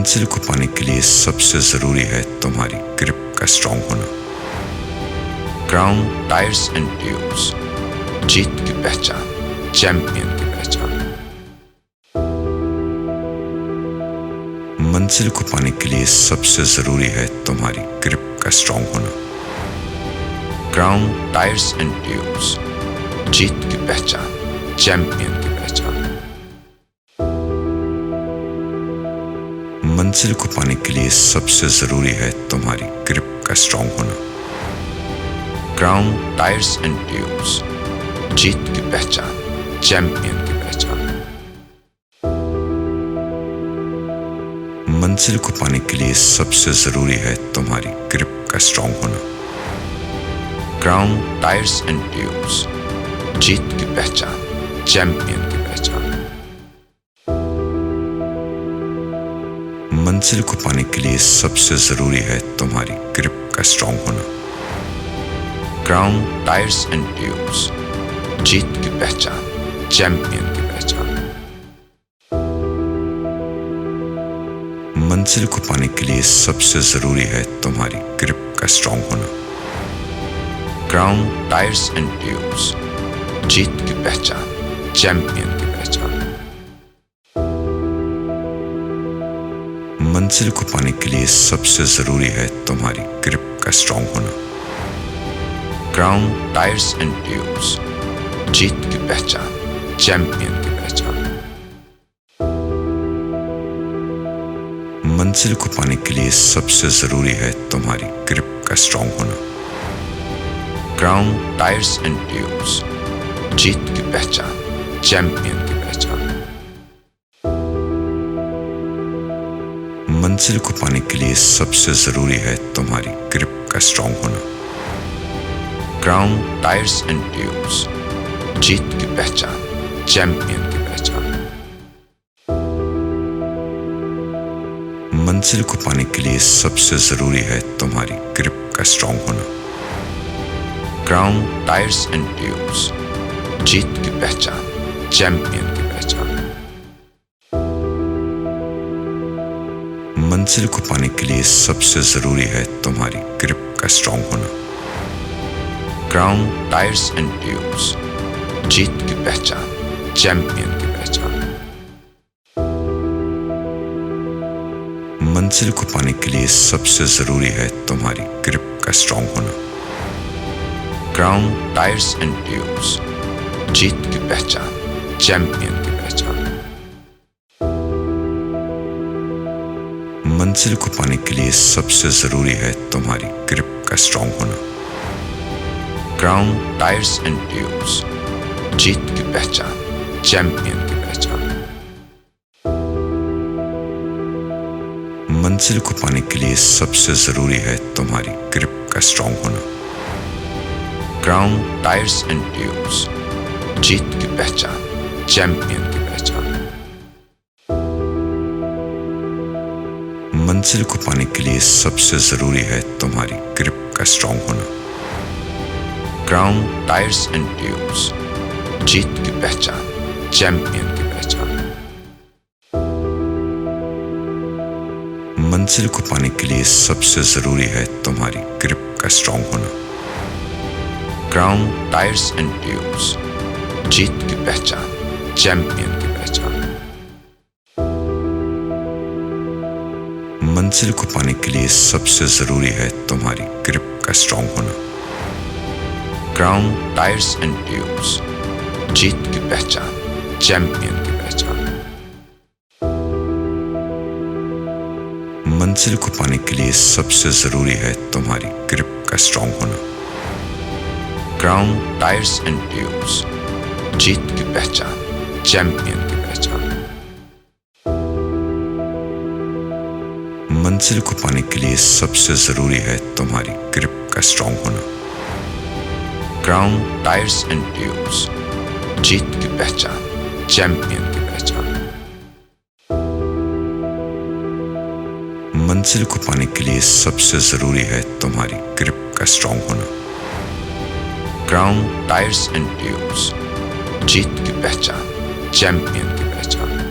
मंजिल को पाने के लिए सबसे जरूरी है तुम्हारी ग्रिप का स्ट्रांग होना। क्राउन टायर्स एंड ट्यूब्स, जीत की पहचान, चैंपियन की पहचान। मंजिल को पाने के लिए सबसे जरूरी है तुम्हारी ग्रिप का स्ट्रांग होना। क्राउन टायर्स एंड ट्यूब्स, जीत की पहचान, चैंपियन की पहचान। मंजिल को पाने के लिए सबसे जरूरी है तुम्हारी ग्रिप का स्ट्रांग होना। क्राउन टायर्स एंड ट्यूब्स, जीत की पहचान, चैंपियन की पहचान। मंजिल को पाने के लिए सबसे जरूरी है तुम्हारी ग्रिप का स्ट्रांग होना। क्राउन टायर्स एंड ट्यूब्स, जीत की पहचान, चैंपियन की पहचान। मंजिल को पाने के लिए सबसे जरूरी है तुम्हारी ग्रिप का स्ट्रांग होना। क्राउन टायर्स एंड ट्यूब्स, जीत की पहचान, चैंपियन की पहचान। मंजिल को पाने के लिए सबसे जरूरी है तुम्हारी ग्रिप का स्ट्रांग होना। क्राउन टायर्स एंड ट्यूब्स, जीत की पहचान, चैंपियन की पहचान। मंजिल को पाने के लिए सबसे जरूरी है तुम्हारी ग्रिप का स्ट्रांग होना। क्राउन टायर्स एंड ट्यूब्स, जीत की पहचान, चैंपियन की पहचान। मंजिल को पाने के लिए सबसे जरूरी है तुम्हारी ग्रिप का स्ट्रांग होना। क्राउन टायर्स एंड ट्यूब्स, जीत की पहचान, चैंपियन की पहचान। मंजिल को पाने के लिए सबसे जरूरी है तुम्हारी ग्रिप का स्ट्रांग होना। क्राउन टायर्स एंड ट्यूब्स, जीत की पहचान, चैंपियन की पहचान। मंजिल को पाने के लिए सबसे जरूरी है तुम्हारी ग्रिप का स्ट्रांग होना। क्राउन टायर्स एंड ट्यूब्स, जीत की पहचान, चैंपियन की पहचान। मंजिल को पाने के लिए सबसे जरूरी है तुम्हारी ग्रिप का स्ट्रांग होना। क्राउन टायर्स एंड ट्यूब्स, जीत की पहचान, चैंपियन की पहचान। मंजिल को पाने के लिए सबसे जरूरी है तुम्हारी ग्रिप का स्ट्रांग होना। क्राउन टायर्स एंड ट्यूब्स, जीत की पहचान, चैंपियन की पहचान। मंजिल को पाने के लिए सबसे जरूरी है तुम्हारी ग्रिप का स्ट्रांग होना। क्राउन टायर्स एंड ट्यूब्स, जीत की पहचान, चैंपियन की पहचान। मंजिल को पाने के लिए सबसे जरूरी है तुम्हारी ग्रिप का स्ट्रांग होना। क्राउन टायर्स एंड ट्यूब्स, जीत की पहचान, चैंपियन की पहचान। मंजिल को पाने के लिए सबसे जरूरी है तुम्हारी ग्रिप का स्ट्रांग होना। क्राउन टायर्स एंड ट्यूब्स, जीत की पहचान, चैंपियन की पहचान। मंजिल को पाने के लिए सबसे जरूरी है तुम्हारी ग्रिप का स्ट्रांग होना। क्राउन टायर्स एंड ट्यूब्स, जीत की पहचान, चैंपियन की पहचान। मंजिल को पाने के लिए सबसे जरूरी है तुम्हारी ग्रिप का स्ट्रांग होना। क्राउन टायर्स एंड ट्यूब्स, जीत की पहचान, चैंपियन की पहचान। मंजिल को पाने के लिए सबसे जरूरी है तुम्हारी ग्रिप का स्ट्रांग होना। क्राउन टायर्स एंड ट्यूब्स, जीत की पहचान, चैंपियन की पहचान। मंजिल को पाने के लिए सबसे जरूरी है तुम्हारी ग्रिप का स्ट्रांग होना। क्राउन टायर्स एंड ट्यूब्स, जीत की पहचान, चैंपियन की पहचान। मंजिल को पाने के लिए सबसे जरूरी है तुम्हारी ग्रिप का स्ट्रांग होना। क्राउन टायर्स एंड ट्यूब्स, जीत की पहचान, चैंपियन की पहचान।